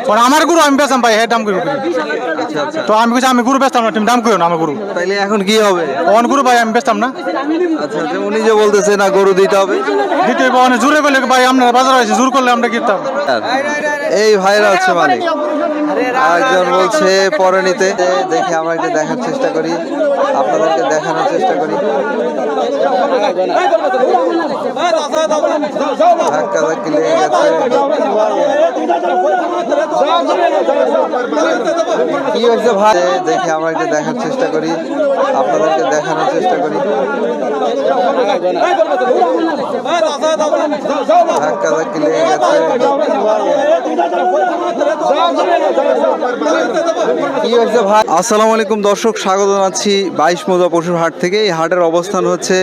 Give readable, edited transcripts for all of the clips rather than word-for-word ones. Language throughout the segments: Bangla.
কারণ আমার গরু আমি বেচাম ভাই, দাম করি। আচ্ছা আচ্ছা, তো আমি আমি গরু বেচতাম না, তুমি দাম করো না আমার গরু। তাইলে এখন কি হবে? অন গরু ভাই আমি বেচতাম না। আচ্ছা আচ্ছা, উনি যে বলতেছে না গরু দিতে হবে, দিতে অনেক জোরে বলে ভাই, আমরা বাজার হয়েছে জোর করলে আমরা কিনতাম। এই ভাইরা হচ্ছে মালিক। একজন বলছে পরে নিতে, দেখি আমরা একটু দেখার চেষ্টা করি, আপনাদেরকে দেখানোর চেষ্টা করি। ধাক্কা ধাক্কি লেগে গেছে, কি হয়েছে ভাই? দেখি আমরা একটু দেখার চেষ্টা করি, আপনাদেরকে দেখানোর চেষ্টা করি। ধাক্কা ধাক্কি লেগে গেছে, কি হয়েছে ভাই? আসসালামু আলাইকুম দর্শক, স্বাগত জানাচ্ছি 22 মৌজা পশুর হাট থেকে। এই হাটের অবস্থান হচ্ছে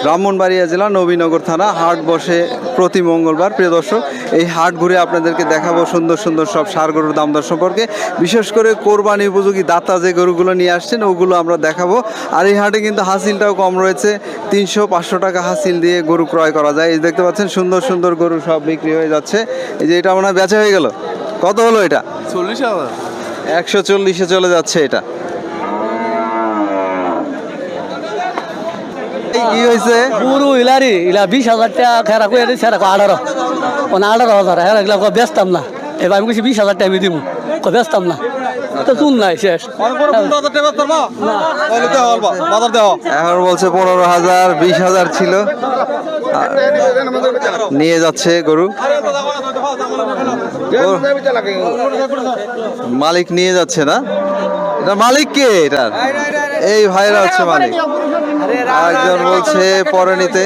ব্রাহ্মণবাড়িয়া জেলা নবীনগর থানা। হাট বসে প্রতি মঙ্গলবার। প্রিয় দর্শক, এই হাট ঘুরে আপনাদেরকে দেখাবো সুন্দর সুন্দর সব ষাঁড় গরুর দাম দর সম্পর্কে, বিশেষ করে কোরবানি উপযোগী দাতা যে গরুগুলো নিয়ে আসছেন ওগুলো আমরা দেখাবো। আর এই হাটে কিন্তু হাসিলটাও কম রয়েছে, 300-500 টাকা হাসিল দিয়ে গরু ক্রয় করা যায়। এই দেখতে পাচ্ছেন সুন্দর সুন্দর গরু সব বিক্রি হয়ে যাচ্ছে। এই যে এটা মনে হয় বেচা হয়ে গেল, কত হলো এটা? 40,000। 140-এ চলে যাচ্ছে এটা। কি হয়েছে? পুরো ইলারি ইলা 20,000 টাকা খেরা করে দিচ্ছে, 18 মানে 18,000 হ্যাঁ, এগুলো বেচতাম না। এবার আমি কিছু 20,000 টাকা আমি দিব, বেচতাম না, তো শুন নাই শেষ। এখন বলছে 15,000, 20,000 ছিল, নিয়ে যাচ্ছে গরু। মালিক নিয়ে যাচ্ছে না, এটা মালিক কে? এটা এই ভাইরা হচ্ছে মালিক। একজন বলছে পরে নিতে।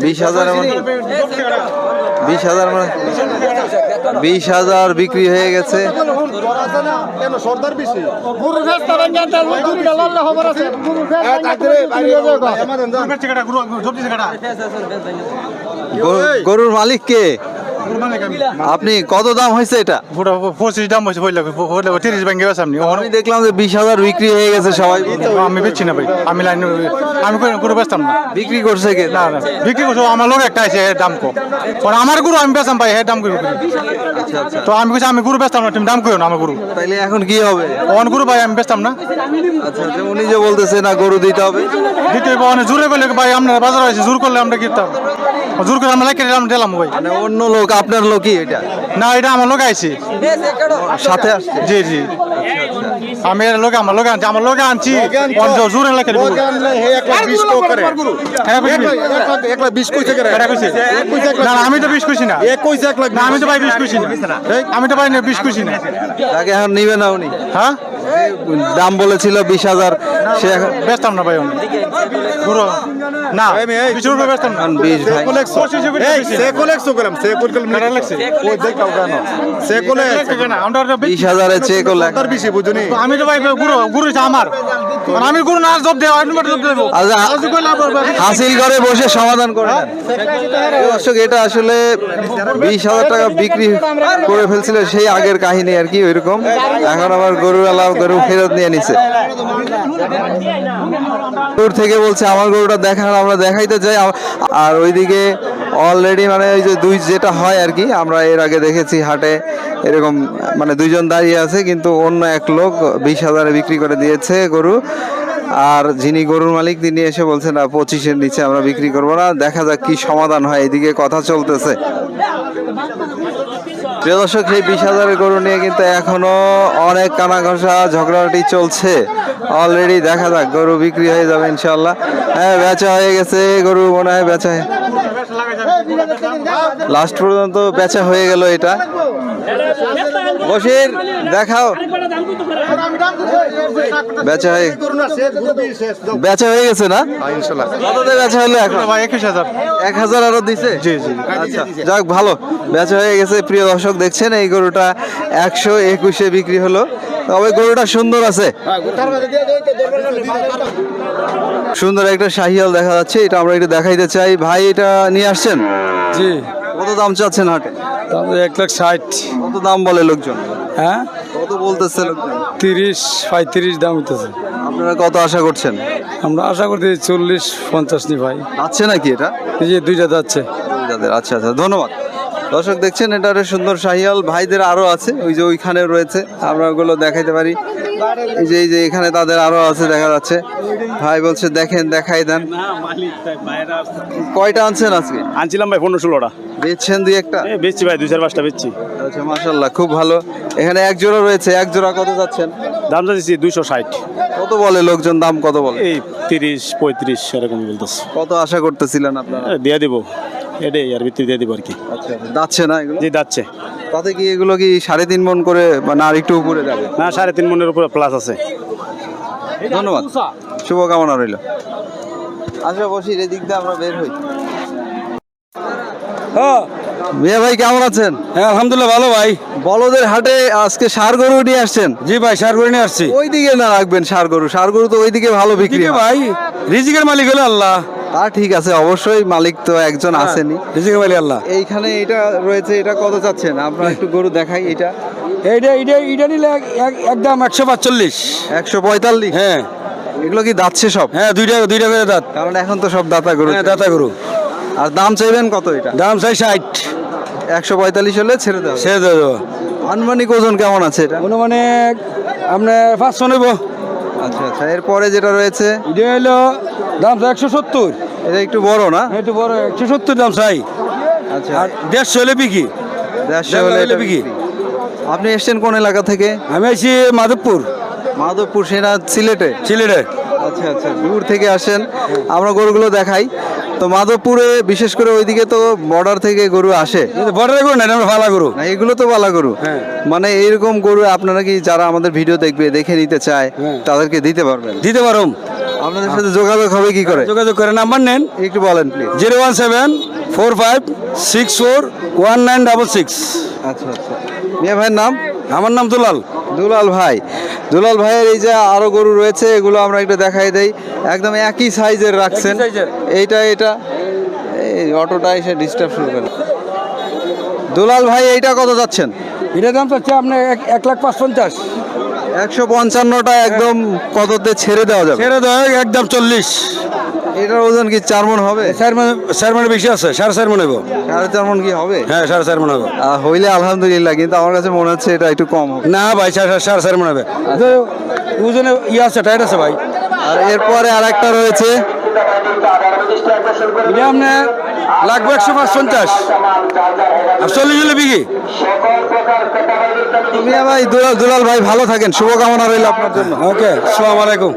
20,000 বিক্রি হয়ে গেছে। গরুর মালিক কে? আপনি কত দাম হয়েছে এটা? 25 দাম হয়েছে, 30 ভেঙে গেছে। আমি দেখলাম যে 20,000 বিক্রি হয়ে গেছে সবাই। আমি বেচছি না ভাই, আমি লাইন আমি গরু বেচতাম না। বিক্রি করছে কে? না না বিক্রি করছো আমার লোক একটা আছে, দাম কম। কারণ আমার গরু আমি বেচাম ভাই, দাম করি। আচ্ছা আচ্ছা, তো আমি আমি গরু বেচতাম না, তুমি দাম করো না আমার গরু। তাইলে এখন কি হবে? অন গরু ভাই আমি বেচতাম না। আচ্ছা আচ্ছা, উনি যে বলতেছে না গরু দিতে হবে, দিতে অনেক জোরে বলে ভাই, আমরা বাজার হয়েছে জোর করলে আমরা কিনতাম। জোর করে আমরা লাইকে দিলাম ভাই। মানে অন্য লোক, আপনার লোকই এটা? না, এটা আমার লোক আইছে সাথে আসছে। জি জি, আমি এর লোক আমার লোক আনছি, আমার লোক আনছি জোরে লাগে। না আমি তো 20 খুশি না, আমি তো ভাই 20 খুশি না, আমি তো ভাই 20 খুশি না। তাকে এখন নিবে না উনি? হ্যাঁ, দাম বলেছিল 20,000, সে এখন বেচতাম না ভাই পুরো না, 20 রুপে বেচতাম না। 20 ভাই। 20,000 চেক করলে আমি তো ভাই গুরু আমার, আমি গুরু না জব দেব, হাসিল করে বসে সমাধান করে নেন। দর্শক, এটা আসলে 20,000 টাকা বিক্রি করে ফেলছিল, সেই আগের কাহিনী আর কি ওইরকম। এখন আবার গরুওয়ালা গরু ফেরত নিয়ে নিছে। দূর থেকে বলছে আমার গরুটা দেখান, আমরা দেখাইতে চাই। আর ওইদিকে অলরেডি মানে ওই যে দুই যেটা হয় আর কি, আমরা এর আগে দেখেছি হাটে এরকম, মানে দুইজন দাঁড়িয়ে আছে, কিন্তু অন্য এক লোক 20,000-এ বিক্রি করে দিয়েছে গরু। আর যিনি গরুর মালিক তিনি এসে বলছেন না, 25-এর নিচে আমরা বিক্রি করবো না। দেখা যাক কি সমাধান হয়, এদিকে কথা চলতেছে। প্রিয় দর্শক, সেই 20,000-এর গরু নিয়ে কিন্তু এখনো অনেক কানা ঘষা ঝগড়াটি চলছে। অলরেডি দেখা যাক, গরু বিক্রি হয়ে যাবে ইনশাল্লাহ। হ্যাঁ, বেচা হয়ে গেছে গরু, মনে হয় বেচা লাস্ট পর্যন্ত বেচা হয়ে গেল। এটা বসির দেখাও, বেচা হয়ে গেছে না? কততে বেচা হলো এখন? 1,000 আরো দিছে? জি জি, আচ্ছা, যাক ভালো, বেচা হয়ে গেছে। প্রিয় দর্শক, দেখছেন এই গরুটা 121-এ বিক্রি হলো। তবে গরুটা সুন্দর আছে, সুন্দর একটা শাহিয়াল দেখা যাচ্ছে। এটা আমরা একটু দেখাইতে চাই। ভাই, এটা নিয়ে আসছেন? জি। কত দাম চাচ্ছেন হাটে? 1,60,000। কত দাম বলে লোকজন? হ্যাঁ, কত বলতেছে লোকজন? 30-35 দাম হইতেছে। আপনারা কত আশা করছেন? আমরা আশা করছি 40-50 নি ভাই। আছে নাকি এটা? এই যে দুইটা যাচ্ছে। যাদের আচ্ছা আচ্ছা, ধন্যবাদ। দর্শক দেখছেন এটা একটা সুন্দর শাহিয়াল, ভাইদের আরো আছে, ওই যে ওইখানে রয়েছে, আমরা ওগুলো দেখাইতে পারি। এই যে এখানে তাদের আরো আছে, দেখা যাচ্ছে। ভাই বলছে দেখেন, দেখাই দেন। কয়টা আনছেন আজকে? আনছিলাম ভাই 15-16টা, বেচছেন দুই একটা? বেচছি ভাই 2-4-5টা বেচছি। আচ্ছা মাশাআল্লাহ, খুব ভালো। এখানে এক জোড়া রয়েছে, এক জোড়া কত যাচ্ছেন? দাম যাচ্ছি 260। কত বলে লোকজন, দাম কত বলে? এই 30-35 এরকম বলতেছে। কত আশা করতেছিলেন আপনারা? দিয়ে দিব, এটাই আর ভিত্তি দিয়ে দিব আর কি। আচ্ছা, যাচ্ছে না এগুলো? যে যাচ্ছে তাতে কি এগুলো কি 3.5 মণ করে, মানে আর একটু উপরে যাবে? না, 3.5 মনের উপরে প্লাস আছে। ধন্যবাদ, শুভকামনা রইল। আচ্ছা বসি, এদিক দিয়ে আমরা বের হই। মিয়া ভাই কেমন আছেন? হ্যাঁ আলহামদুলিল্লাহ ভালো ভাই। বলদের হাটে আজকে ষাঁড় গরু নিয়ে আসছেন? জি ভাই, সার করে নিয়ে আসছি। ওইদিকে না রাখবেন ষাঁড় গরু, ষাঁড় গরু তো ওইদিকে ভালো বিক্রি ঠিক হয়। ভাই, রিজিকের মালিক হলো আল্লাহ। তা ঠিক আছে, অবশ্যই মালিক তো একজন আসেনি। রিজিকের মালিক আল্লাহ। এইখানে এটা রয়েছে, এটা কত চাচ্ছেন? আমরা একটু গরু দেখাই। এটা এইটা নিলে একদম 145। 145? হ্যাঁ এগুলো কি দাচ্ছে সব? হ্যাঁ, দুইটা করে দাঁত। কারণ এখন তো সব দাতা গরু। হ্যাঁ দাতা গরু। আর দাম চাইবেন কত? এটা দাম চাই 60। 145 হলে ছেড়ে দেওয়া ছেড়ে দেবো। আনুমানিক ওজন কেমন আছে এটা? মানে আপনার 500 নেব। আচ্ছা আচ্ছা, এরপরে যেটা রয়েছে এটা হলো দাম চাই 170। এটা একটু বড় না? একটু বড়, 170 দাম চাই। আচ্ছা, আর 150 হলে বিকি। 150 হলে এটা বিক্রি। বিক্রি। আপনি এসেছেন কোন এলাকা থেকে? আমি আছি মাধবপুর, মাধবপুর, সেনা সিলেটে? সিলেটে। আচ্ছা আচ্ছা, দূর থেকে আসেন। আমরা গরুগুলো দেখাই। তো মাধবপুরে বিশেষ করে ওইদিকে তো বর্ডার থেকে গরু আসে বড় গরু না, আমরা ভালো গরু। না, এগুলো তো বালা গরু। হ্যাঁ। মানে এইরকম গরু আপনারা কি যারা আমাদের ভিডিও দেখবে, দেখে নিতে চায়, হ্যাঁ। তাদেরকে দিতে পারবেন? দিতে পারো। আপনাদের সাথে যোগাযোগ হবে কি করে? যোগাযোগ করে নাম্বার নেন, একটু বলেন প্লিজ। 01745641966। আচ্ছা আচ্ছা, মিয়া ভাইয়ের নাম? আমার নাম দুলাল। দুলাল ভাই। দুলাল ভাইয়ের এই যে আরো গরু রয়েছে, এগুলো আমরা একটু দেখাই দেই। একদম একই সাইজের রাখছেন। একই সাইজের। এটা এই অটোটা এসে ডিস্টার্ব শুরু করে। দুলাল ভাই এইটা কত যাচ্ছেন? এটার দাম চাচ্ছে আপনার 1,50,000। 155টা একদম কততে ছেড়ে দেওয়া যাবে? ছেড়ে দেওয়া একদম 40। এটার ওজন কি 4 মণ হবে? 4 মণ বেশি আছে, 4.5 মণ হইব। 4.5 মণ কি হবে? হ্যাঁ 4.5 মণ হবে। হইলে আলহামদুলিল্লাহ, কিন্তু আমার কাছে মনে হচ্ছে এটা একটু কম হবে। না ভাই, 4.5 মণ হবে। ওজনে আছে, টাইট আছে ভাই। আর এরপরে আরেকটা রয়েছে, এটা আপনার লাগবে 155। আর 40 হলে বিঘি। মিয়া ভাই, দুলাল ভাই ভালো থাকেন, শুভকামনা রইল আপনার জন্য। ওকে, আসসালামু আলাইকুম।